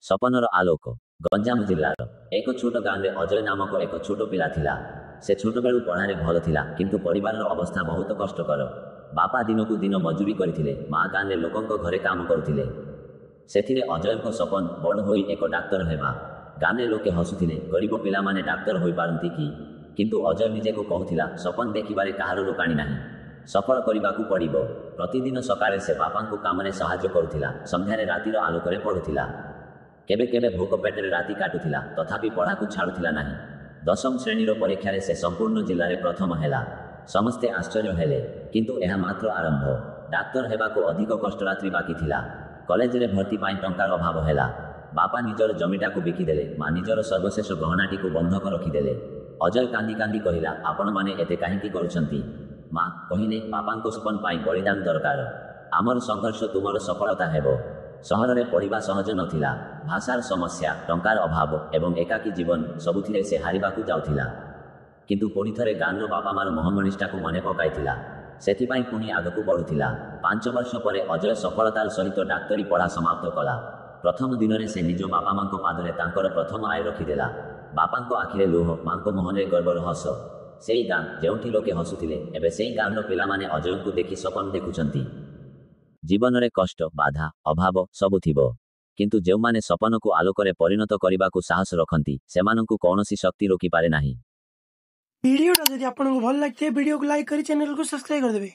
ସପନର ଆଲୋକ। ଗଞ୍ଜାମ ଜିଲ୍ଲାର ଏକ ଛୋଟ ଗାଁରେ ଅଜୟ ନାମକ ଏକ ଛୋଟ ପିଲା ଥିଲା। ସେ ଛୋଟବେଳୁ ପଢ଼ାରେ ଭଲ ଥିଲା, କିନ୍ତୁ ପରିବାରର ଅବସ୍ଥା ବହୁତ କଷ୍ଟକର। ବାପା ଦିନକୁ ଦିନ ମଜୁରୀ କରିଥିଲେ, ମା ଗାଁରେ ଲୋକଙ୍କ ଘରେ କାମ କରୁଥିଲେ। ସେଥିରେ ଅଜୟଙ୍କ ସପନ ବଡ଼ ହୋଇ ଏକ ଡାକ୍ତର ହେବା। ଗାଁରେ ଲୋକେ ହସୁଥିଲେ, ଗରିବ ପିଲାମାନେ ଡାକ୍ତର ହୋଇପାରନ୍ତି କି? କିନ୍ତୁ ଅଜୟ ନିଜକୁ କହୁଥିଲା, ସପନ ଦେଖିବାରେ କାହାର ରୋକାଣି ନାହିଁ, ସଫଳ କରିବାକୁ ପଡ଼ିବ। ପ୍ରତିଦିନ ସକାଳେ ସେ ବାପାଙ୍କୁ କାମରେ ସାହାଯ୍ୟ କରୁଥିଲା, ସନ୍ଧ୍ୟାରେ ରାତିର ଆଲୋକରେ ପଢ଼ୁଥିଲା। କେବେ କେବେ ଭୋକ ପେଟରେ ରାତି କାଟୁଥିଲା, ତଥାପି ପଢ଼ାକୁ ଛାଡ଼ୁଥିଲା ନାହିଁ। ଦଶମ ଶ୍ରେଣୀର ପରୀକ୍ଷାରେ ସେ ସମ୍ପୂର୍ଣ୍ଣ ଜିଲ୍ଲାରେ ପ୍ରଥମ ହେଲା। ସମସ୍ତେ ଆଶ୍ଚର୍ଯ୍ୟ ହେଲେ, କିନ୍ତୁ ଏହା ମାତ୍ର ଆରମ୍ଭ। ଡାକ୍ତର ହେବାକୁ ଅଧିକ କଷ୍ଟ ରାତ୍ରି ବାକି ଥିଲା। କଲେଜରେ ଭର୍ତ୍ତି ପାଇଁ ଟଙ୍କାର ଅଭାବ ହେଲା। ବାପା ନିଜର ଜମିଟାକୁ ବିକିଦେଲେ, ମା ନିଜର ସର୍ବଶେଷ ଗହଣାଟିକୁ ବନ୍ଧକ ରଖିଦେଲେ। ଅଜୟ କାନ୍ଦି କାନ୍ଦି କହିଲା, ଆପଣମାନେ ଏତେ କାହିଁକି କରୁଛନ୍ତି? ମା କହିଲେ, ବାପାଙ୍କ ସପନ ପାଇଁ ବଳିଦାନ ଦରକାର। ଆମର ସଂଘର୍ଷ ତୁମର ସଫଳତା ହେବ। ସହରରେ ପଢ଼ିବା ସହଜ ନଥିଲା। ଭାଷାର ସମସ୍ୟା, ଟଙ୍କାର ଅଭାବ ଏବଂ ଏକାକୀ ଜୀବନ, ସବୁଥିରେ ସେ ହାରିବାକୁ ଯାଉଥିଲା। କିନ୍ତୁ ପୁଣି ଥରେ ଗାଁର ବାପା ମାର ମହମନିଷ୍ଠାକୁ ମନେ ପକାଇଥିଲା। ସେଥିପାଇଁ ପୁଣି ଆଗକୁ ବଢ଼ୁଥିଲା। 5 ବର୍ଷ ପରେ ଅଜୟ ସଫଳତାର ସହିତ ଡାକ୍ତରୀ ପଢ଼ା ସମାପ୍ତ କଲା। ପ୍ରଥମ ଦିନରେ ସେ ନିଜ ବାପା ମାଙ୍କ ପାଦରେ ତାଙ୍କର ପ୍ରଥମ ଆୟ ରଖିଦେଲା। ବାପାଙ୍କ ଆଖିରେ ଲୁହ, ମାଙ୍କ ମୁହଁରେ ଗର୍ବର ହସ। ସେଇ ଗାଁ ଯେଉଁଠି ଲୋକେ ହସୁଥିଲେ, ଏବେ ସେଇ ଗାଁର ପିଲାମାନେ ଅଜୟଙ୍କୁ ଦେଖି ସପନ ଦେଖୁଛନ୍ତି। ଜୀବନରେ କଷ୍ଟ, ବାଧା, ଅଭାବ ସବୁ ଥିବ, କିନ୍ତୁ ଯେଉଁମାନେ ସପନକୁ ଆଲୋକରେ ପରିଣତ କରିବାକୁ ସାହସ ରଖନ୍ତି, ସେମାନଙ୍କୁ କୌଣସି ଶକ୍ତି ରୋକିପାରେ ନାହିଁ। ଭିଡ଼ିଓଟା ଯଦି ଆପଣଙ୍କୁ ଭଲ ଲାଗିଥାଏ ଭିଡ଼ିଓକୁ ଲାଇକ୍ କରି ଚ୍ୟାନେଲକୁ ସବସ୍କ୍ରାଇବ୍ କରିଦେବେ।